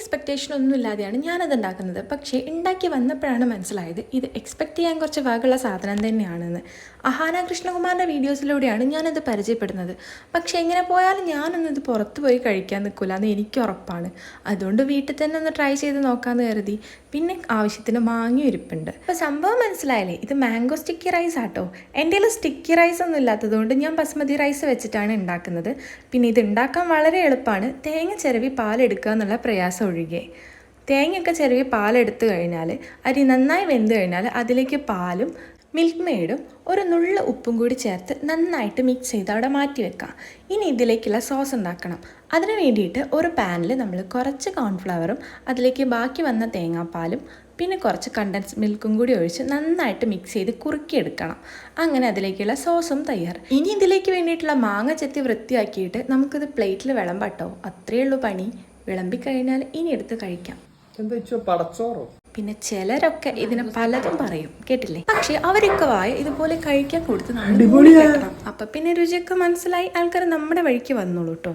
Expectation ഒന്നും ഇല്ലാതെയാണ് ഞാനത് ഉണ്ടാക്കുന്നത്. പക്ഷേ ഉണ്ടാക്കി വന്നപ്പോഴാണ് മനസ്സിലായത് ഇത് എക്സ്പെക്റ്റ് ചെയ്യാൻ കുറച്ച് വകയുള്ള സാധനം തന്നെയാണെന്ന്. അഹാന കൃഷ്ണകുമാറിൻ്റെ വീഡിയോസിലൂടെയാണ് ഞാനത് പരിചയപ്പെടുന്നത്. പക്ഷേ എങ്ങനെ പോയാലും ഞാനൊന്നും ഇത് പുറത്ത് പോയി കഴിക്കാൻ നിൽക്കില്ല എന്ന് എനിക്ക് ഉറപ്പാണ്. അതുകൊണ്ട് വീട്ടിൽ തന്നെ ഒന്ന് ട്രൈ ചെയ്ത് നോക്കാമെന്ന് കരുതി. പിന്നെ ആവശ്യത്തിന് മാങ്ങ ഇരിപ്പുണ്ട്. അപ്പോൾ സംഭവം മനസ്സിലായില്ലേ, ഇത് മാംഗോ സ്റ്റിക്കി റൈസ് ആട്ടോ. എൻ്റെ കയ്യിൽ സ്റ്റിക്കി റൈസ് ഒന്നും ഇല്ലാത്തതുകൊണ്ട് ഞാൻ ബസ്മതി റൈസ് വെച്ചിട്ടാണ് ഉണ്ടാക്കുന്നത്. പിന്നെ ഇത് ഉണ്ടാക്കാൻ വളരെ എളുപ്പമാണ്. തേങ്ങ ചിരവി പാലെടുക്കുക എന്നുള്ള പ്രയാസം ഒഴികെ. തേങ്ങയൊക്കെ ചിരവി പാലെടുത്ത് കഴിഞ്ഞാൽ അരി നന്നായി വെന്ത് കഴിഞ്ഞാൽ അതിലേക്ക് പാലും മിൽക്ക് മെയ്ഡും ഒരു നുള്ള ഉപ്പും കൂടി ചേർത്ത് നന്നായിട്ട് മിക്സ് ചെയ്ത് അവിടെ മാറ്റി വെക്കാം. ഇനി ഇതിലേക്കുള്ള സോസ് ഉണ്ടാക്കണം. അതിന് വേണ്ടിയിട്ട് ഒരു പാനിൽ നമ്മൾ കുറച്ച് കോൺഫ്ലവറും അതിലേക്ക് ബാക്കി വന്ന തേങ്ങാപ്പാലും പിന്നെ കുറച്ച് കണ്ടൻസ് മിൽക്കും കൂടി ഒഴിച്ച് നന്നായിട്ട് മിക്സ് ചെയ്ത് കുറുക്കിയെടുക്കണം. അങ്ങനെ അതിലേക്കുള്ള സോസും തയ്യാർ. ഇനി ഇതിലേക്ക് വേണ്ടിയിട്ടുള്ള മാങ്ങ ചെത്തി വൃത്തിയാക്കിയിട്ട് നമുക്കിത് പ്ലേറ്റിൽ വിളമ്പട്ടോ. അത്രയേ ഉള്ളൂ പണി. വിളമ്പിക്കഴിഞ്ഞാൽ ഇനി എടുത്ത് കഴിക്കാം. പിന്നെ ചിലരൊക്കെ ഇതിനെ പലതും പറയും, കേട്ടില്ലേ? പക്ഷെ അവരൊക്കെ വായ ഇതുപോലെ കഴിക്കാൻ കൊടുത്ത് നമ്മൾ അപ്പൊ പിന്നെ രുചിയൊക്കെ മനസ്സിലായി ആൾക്കാർ നമ്മുടെ വഴിക്ക് വന്നോളൂ കേട്ടോ.